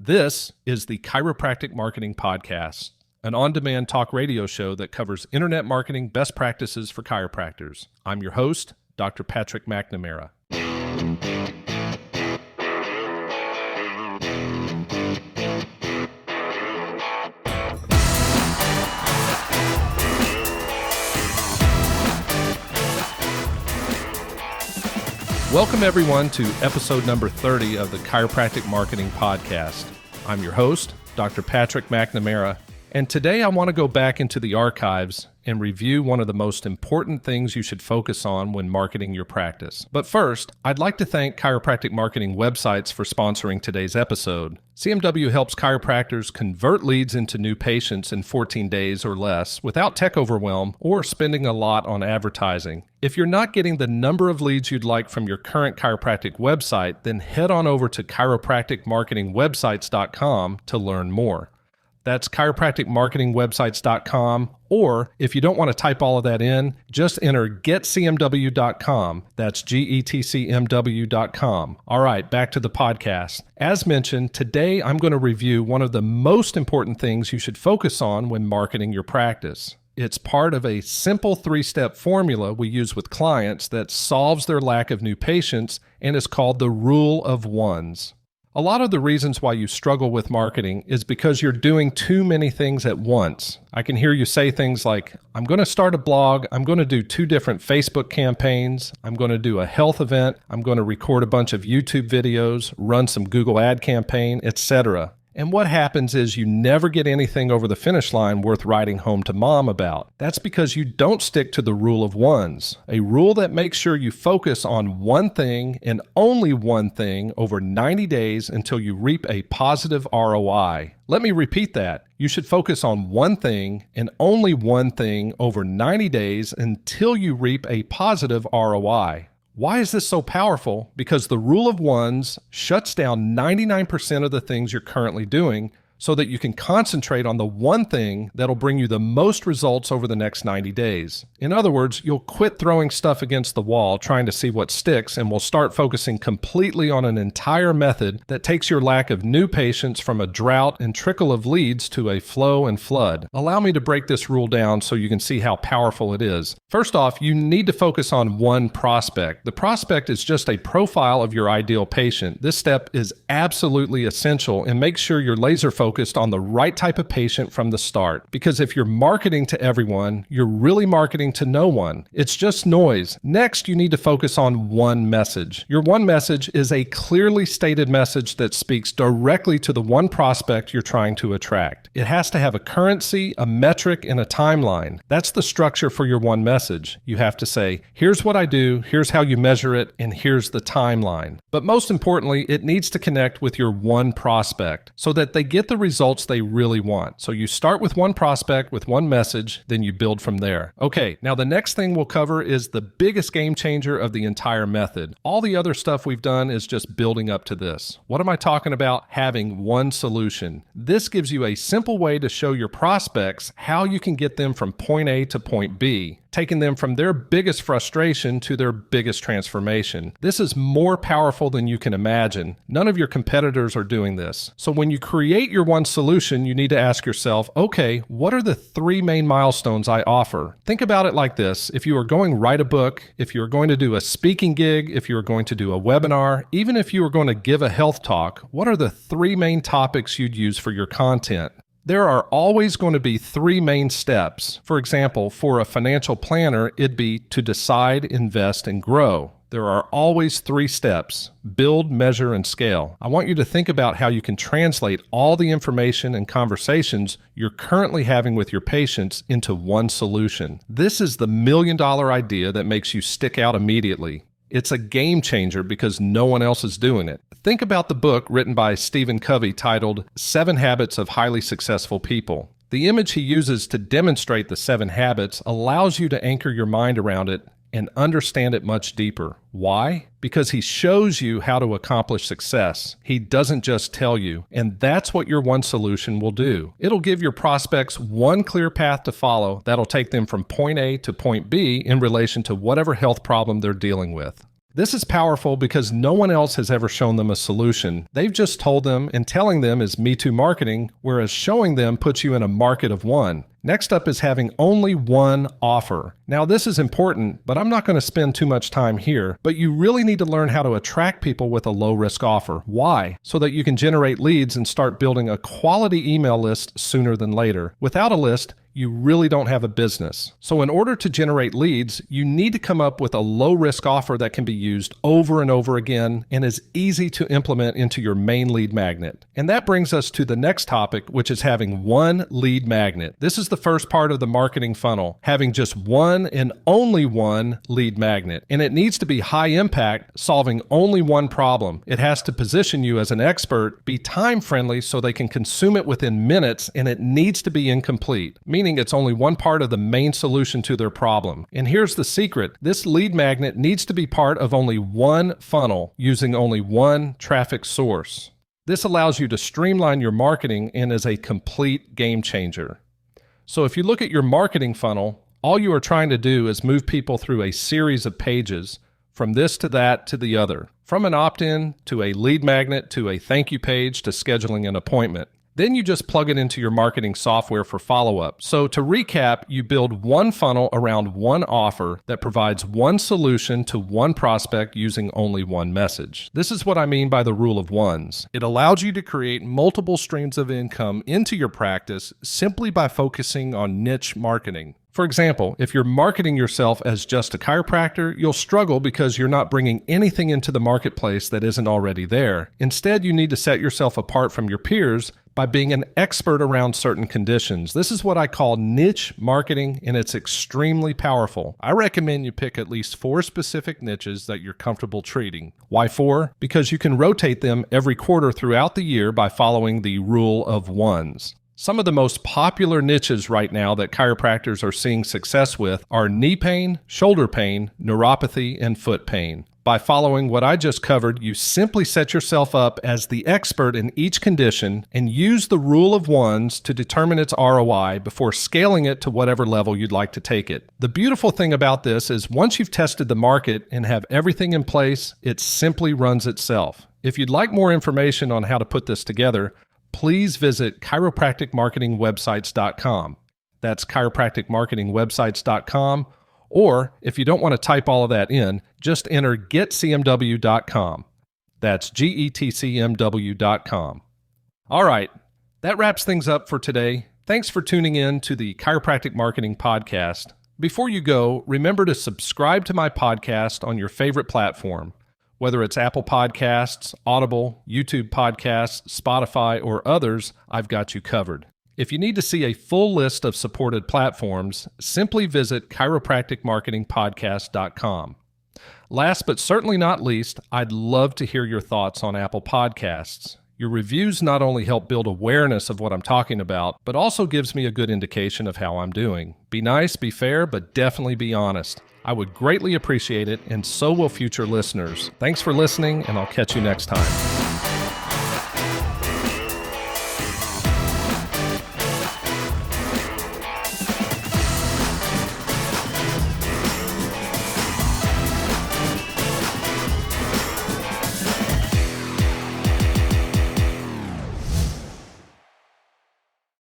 This is the Chiropractic Marketing Podcast, an on-demand talk radio show that covers internet marketing best practices for chiropractors. I'm your host, Dr. Patrick MacNamara. Welcome, everyone, to episode number 30 of the Chiropractic Marketing Podcast. I'm your host, Dr. Patrick MacNamara, and today I want to go back into the archives and review one of the most important things you should focus on when marketing your practice. But first, I'd like to thank Chiropractic Marketing Websites for sponsoring today's episode. CMW helps chiropractors convert leads into new patients in 14 days or less without tech overwhelm or spending a lot on advertising. If you're not getting the number of leads you'd like from your current chiropractic website, then head on over to chiropracticmarketingwebsites.com to learn more. That's chiropracticmarketingwebsites.com, or if you don't want to type all of that in, just enter getcmw.com. That's getcmw.com. All right, back to the podcast. As mentioned, today I'm going to review one of the most important things you should focus on when marketing your practice. It's part of a simple 3-step formula we use with clients that solves their lack of new patients and is called the Rule of Ones. A lot of the reasons why you struggle with marketing is because you're doing too many things at once. I can hear you say things like, I'm going to start a blog, I'm going to do 2 different Facebook campaigns, I'm going to do a health event, I'm going to record a bunch of YouTube videos, run some Google ad campaign, etc. And what happens is you never get anything over the finish line worth writing home to mom about. That's because you don't stick to the rule of ones, a rule that makes sure you focus on one thing and only one thing over 90 days until you reap a positive ROI. Let me repeat that. You should focus on one thing and only one thing over 90 days until you reap a positive ROI. Why is this so powerful? Because the rule of ones shuts down 99% of the things you're currently doing so that you can concentrate on the one thing that'll bring you the most results over the next 90 days. In other words, you'll quit throwing stuff against the wall trying to see what sticks and will start focusing completely on an entire method that takes your lack of new patients from a drought and trickle of leads to a flow and flood. Allow me to break this rule down so you can see how powerful it is. First off, you need to focus on one prospect. The prospect is just a profile of your ideal patient. This step is absolutely essential and make sure you're laser focused on the right type of patient from the start. Because if you're marketing to everyone, you're really marketing to no one. It's just noise. Next, you need to focus on one message. Your one message is a clearly stated message that speaks directly to the one prospect you're trying to attract. It has to have a currency, a metric, and a timeline. That's the structure for your one message. You have to say, here's what I do, here's how you measure it, and here's the timeline. But most importantly, it needs to connect with your one prospect so that they get the results they really want. So you start with one prospect with one message, then you build from there. Okay, now the next thing we'll cover is the biggest game changer of the entire method. All the other stuff we've done is just building up to this. What am I talking about? Having one solution. This gives you a simple way to show your prospects how you can get them from point A to point B, taking them from their biggest frustration to their biggest transformation. This is more powerful than you can imagine. None of your competitors are doing this. So when you create your one solution, you need to ask yourself, okay, what are the 3 main milestones I offer? Think about it like this. If you are going to write a book, if you are going to do a speaking gig, if you are going to do a webinar, even if you are going to give a health talk, what are the 3 main topics you'd use for your content? There are always going to be 3 main steps. For example, for a financial planner, it'd be to decide, invest, and grow. There are always 3 steps: build, measure, and scale. I want you to think about how you can translate all the information and conversations you're currently having with your patients into one solution. This is the $1 million idea that makes you stick out immediately. It's a game changer because no one else is doing it. Think about the book written by Stephen Covey titled 7 Habits of Highly Successful People. The image he uses to demonstrate the 7 habits allows you to anchor your mind around it and understand it much deeper. Why? Because he shows you how to accomplish success. He doesn't just tell you, and that's what your one solution will do. It'll give your prospects one clear path to follow that'll take them from point A to point B in relation to whatever health problem they're dealing with. This is powerful because no one else has ever shown them a solution. They've just told them, and telling them is Me Too marketing, whereas showing them puts you in a market of one. Next up is having only one offer. Now, this is important, but I'm not going to spend too much time here, but you really need to learn how to attract people with a low-risk offer. Why? So that you can generate leads and start building a quality email list sooner than later. Without a list, you really don't have a business. So in order to generate leads, you need to come up with a low-risk offer that can be used over and over again and is easy to implement into your main lead magnet. And that brings us to the next topic, which is having one lead magnet. This is the first part of the marketing funnel, having just one and only one lead magnet. And it needs to be high impact, solving only one problem. It has to position you as an expert, be time friendly so they can consume it within minutes, and it needs to be incomplete, meaning it's only one part of the main solution to their problem. And here's the secret. This lead magnet needs to be part of only one funnel using only one traffic source. This allows you to streamline your marketing and is a complete game changer. So if you look at your marketing funnel, all you are trying to do is move people through a series of pages from this to that to the other, from an opt-in to a lead magnet to a thank you page to scheduling an appointment. Then you just plug it into your marketing software for follow-up. So to recap, you build one funnel around one offer that provides one solution to one prospect using only one message. This is what I mean by the rule of ones. It allows you to create multiple streams of income into your practice simply by focusing on niche marketing. For example, if you're marketing yourself as just a chiropractor, you'll struggle because you're not bringing anything into the marketplace that isn't already there. Instead, you need to set yourself apart from your peers by being an expert around certain conditions. This is what I call niche marketing, and it's extremely powerful. I recommend you pick at least 4 specific niches that you're comfortable treating. Why 4? Because you can rotate them every quarter throughout the year by following the rule of ones. Some of the most popular niches right now that chiropractors are seeing success with are knee pain, shoulder pain, neuropathy, and foot pain. By following what I just covered, you simply set yourself up as the expert in each condition and use the rule of ones to determine its ROI before scaling it to whatever level you'd like to take it. The beautiful thing about this is once you've tested the market and have everything in place, it simply runs itself. If you'd like more information on how to put this together, please visit chiropracticmarketingwebsites.com. That's chiropracticmarketingwebsites.com. Or if you don't want to type all of that in, just enter getcmw.com. That's getcmw.com. All right, that wraps things up for today. Thanks for tuning in to the Chiropractic Marketing Podcast. Before you go, remember to subscribe to my podcast on your favorite platform. Whether it's Apple Podcasts, Audible, YouTube Podcasts, Spotify, or others, I've got you covered. If you need to see a full list of supported platforms, simply visit chiropracticmarketingpodcast.com. Last but certainly not least, I'd love to hear your thoughts on Apple Podcasts. Your reviews not only help build awareness of what I'm talking about, but also gives me a good indication of how I'm doing. Be nice, be fair, but definitely be honest. I would greatly appreciate it, and so will future listeners. Thanks for listening, and I'll catch you next time.